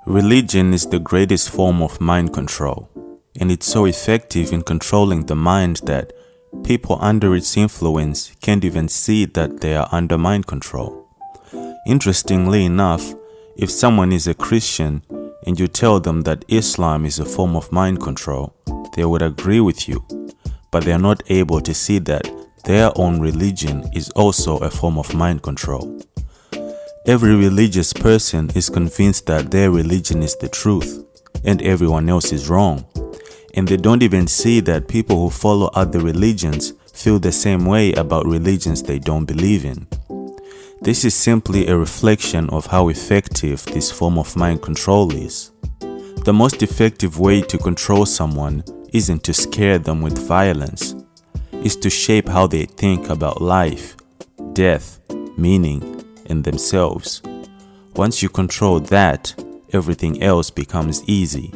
Religion is the greatest form of mind control, and it's so effective in controlling the mind that people under its influence can't even see that they are under mind control. Interestingly enough, if someone is a Christian and you tell them that Islam is a form of mind control, they would agree with you, but they are not able to see that their own religion is also a form of mind control. Every religious person is convinced that their religion is the truth and everyone else is wrong. And they don't even see that people who follow other religions feel the same way about religions they don't believe in. This is simply a reflection of how effective this form of mind control is. The most effective way to control someone isn't to scare them with violence. It's to shape how they think about life, death, meaning, and themselves. Once you control that, everything else becomes easy.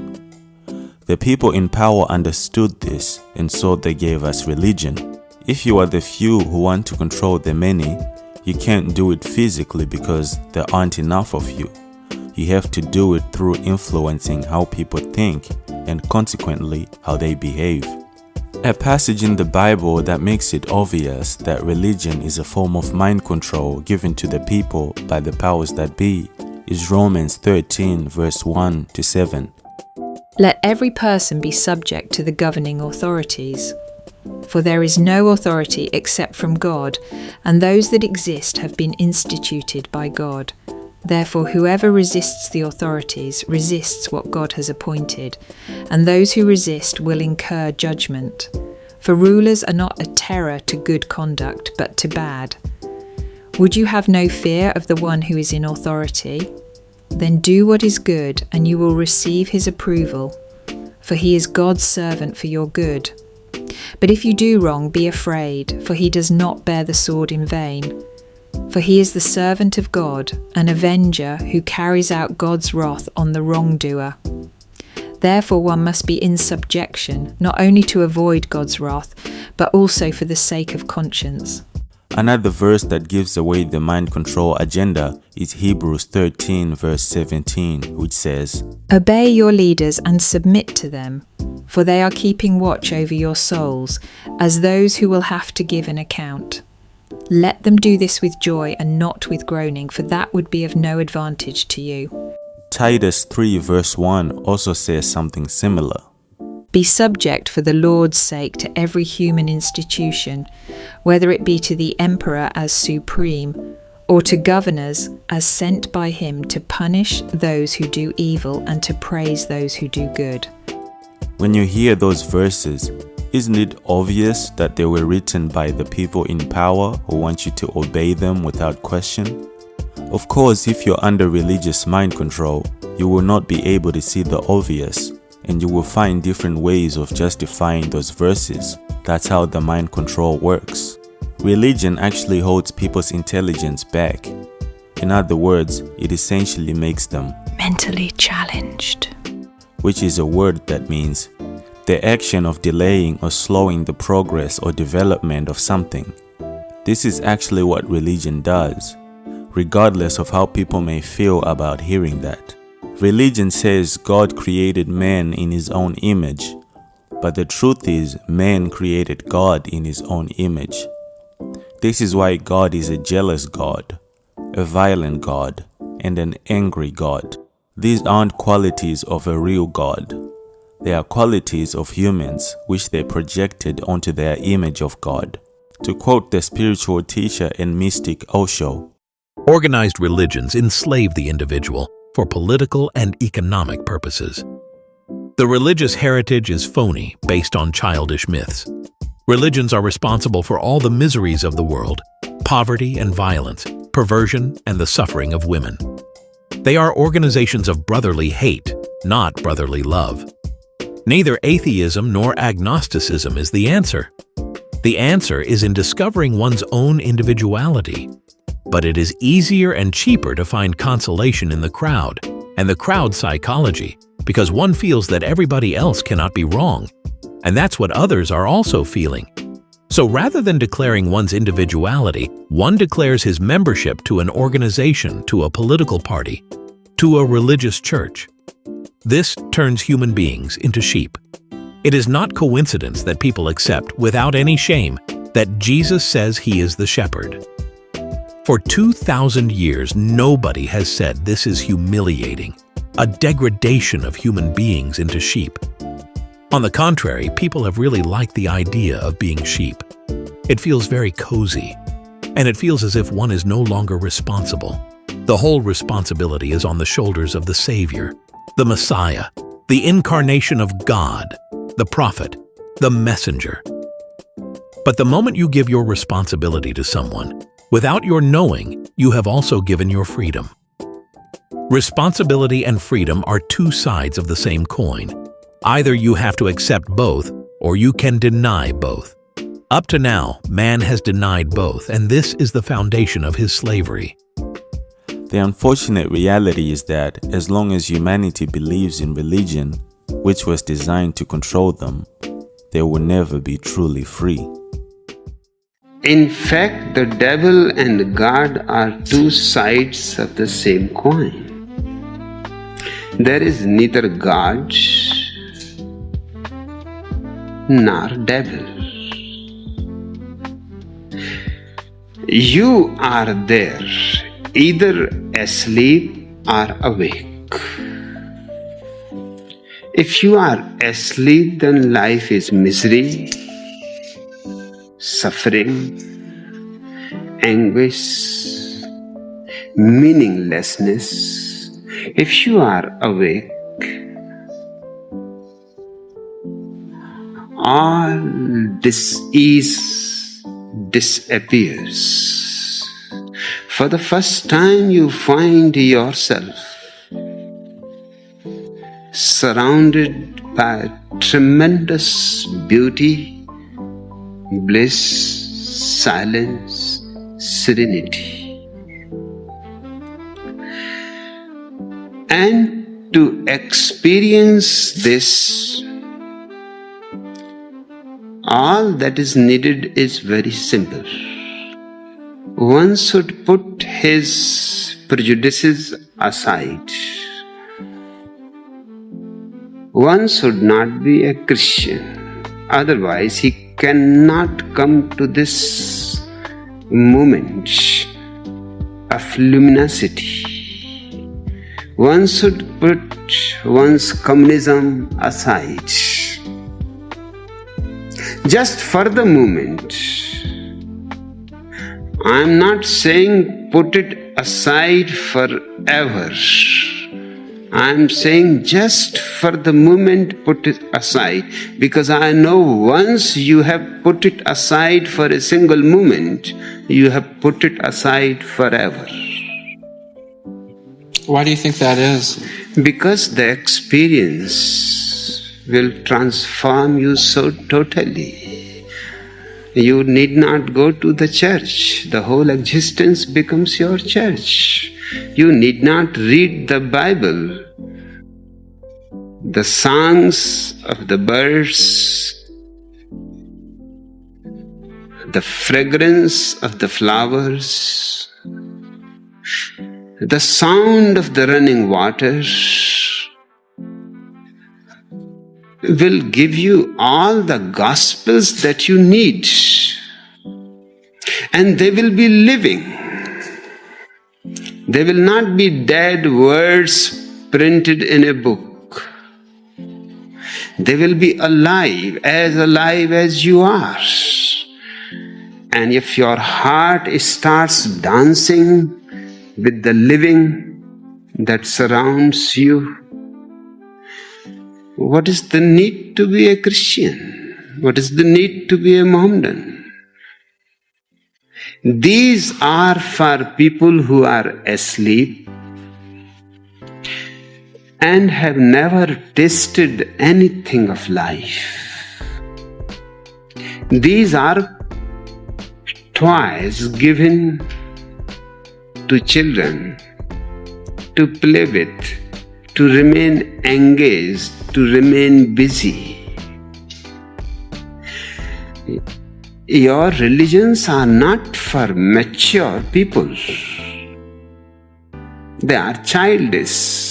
The people in power understood this, and so they gave us religion. If you are the few who want to control the many, you can't do it physically because there aren't enough of you. You have to do it through influencing how people think and consequently how they behave. A passage in the Bible that makes it obvious that religion is a form of mind control given to the people by the powers that be is Romans 13 verse 1 to 7. Let every person be subject to the governing authorities. For there is no authority except from God, and those that exist have been instituted by God. Therefore, whoever resists the authorities resists what God has appointed, and those who resist will incur judgment. For rulers are not a terror to good conduct, but to bad. Would you have no fear of the one who is in authority? Then do what is good, and you will receive his approval, for he is God's servant for your good. But if you do wrong, be afraid, for he does not bear the sword in vain. For he is the servant of God, an avenger who carries out God's wrath on the wrongdoer. Therefore one must be in subjection, not only to avoid God's wrath, but also for the sake of conscience. Another verse that gives away the mind control agenda is Hebrews 13 verse 17, which says, Obey your leaders and submit to them, for they are keeping watch over your souls, as those who will have to give an account. Let them do this with joy and not with groaning, for that would be of no advantage to you. Titus 3 verse 1 also says something similar. Be subject for the Lord's sake to every human institution, whether it be to the emperor as supreme, or to governors as sent by him to punish those who do evil and to praise those who do good. When you hear those verses, isn't it obvious that they were written by the people in power who want you to obey them without question? Of course, if you're under religious mind control, you will not be able to see the obvious, and you will find different ways of justifying those verses. That's how the mind control works. Religion actually holds people's intelligence back. In other words, it essentially makes them mentally challenged, which is a word that means the action of delaying or slowing the progress or development of something. This is actually what religion does, regardless of how people may feel about hearing that. Religion says God created man in his own image, but the truth is man created God in his own image. This is why God is a jealous God, a violent God, and an angry God. These aren't qualities of a real God. They are qualities of humans which they projected onto their image of God. To quote the spiritual teacher and mystic Osho, organized religions enslave the individual for political and economic purposes. The religious heritage is phony, based on childish myths. Religions are responsible for all the miseries of the world, poverty and violence, perversion and the suffering of women. They are organizations of brotherly hate, not brotherly love. Neither atheism nor agnosticism is the answer. The answer is in discovering one's own individuality. But it is easier and cheaper to find consolation in the crowd and the crowd psychology, because one feels that everybody else cannot be wrong, and that's what others are also feeling. So rather than declaring one's individuality, one declares his membership to an organization, to a political party, to a religious church, This turns human beings into sheep. It is not coincidence that people accept, without any shame, that Jesus says he is the shepherd. For 2,000 years, nobody has said this is humiliating, a degradation of human beings into sheep. On the contrary, people have really liked the idea of being sheep. It feels very cozy, and it feels as if one is no longer responsible. The whole responsibility is on the shoulders of the Savior, the Messiah, the incarnation of God, the prophet, the messenger. But the moment you give your responsibility to someone, without your knowing, you have also given your freedom. Responsibility and freedom are two sides of the same coin. Either you have to accept both, or you can deny both. Up to now, man has denied both, and this is the foundation of his slavery. The unfortunate reality is that as long as humanity believes in religion, which was designed to control them, they will never be truly free. In fact, the devil and God are two sides of the same coin. There is neither God nor devil. You are there, either asleep or awake. If you are asleep, then life is misery, suffering, anguish, meaninglessness. If you are awake, all disease disappears. For the first time, you find yourself surrounded by tremendous beauty, bliss, silence, serenity. And to experience this, all that is needed is very simple. One should put his prejudices aside. One should not be a Christian, otherwise he cannot come to this moment of luminosity. One should put one's communism aside. Just for the moment. I am not saying put it aside forever. I am saying just for the moment put it aside, because I know once you have put it aside for a single moment, you have put it aside forever. Why do you think that is? Because the experience will transform you so totally. You need not go to the church. The whole existence becomes your church. You need not read the Bible. The songs of the birds, the fragrance of the flowers, the sound of the running waters will give you all the gospels that you need, and they will be living. They will not be dead words printed in a book. They will be alive as you are. And if your heart starts dancing with the living that surrounds you, what is the need to be a Christian? What is the need to be a Mohammedan? These are for people who are asleep and have never tasted anything of life. These are toys given to children to play with, to remain engaged, to remain busy. Your religions are not for mature people. They are childish.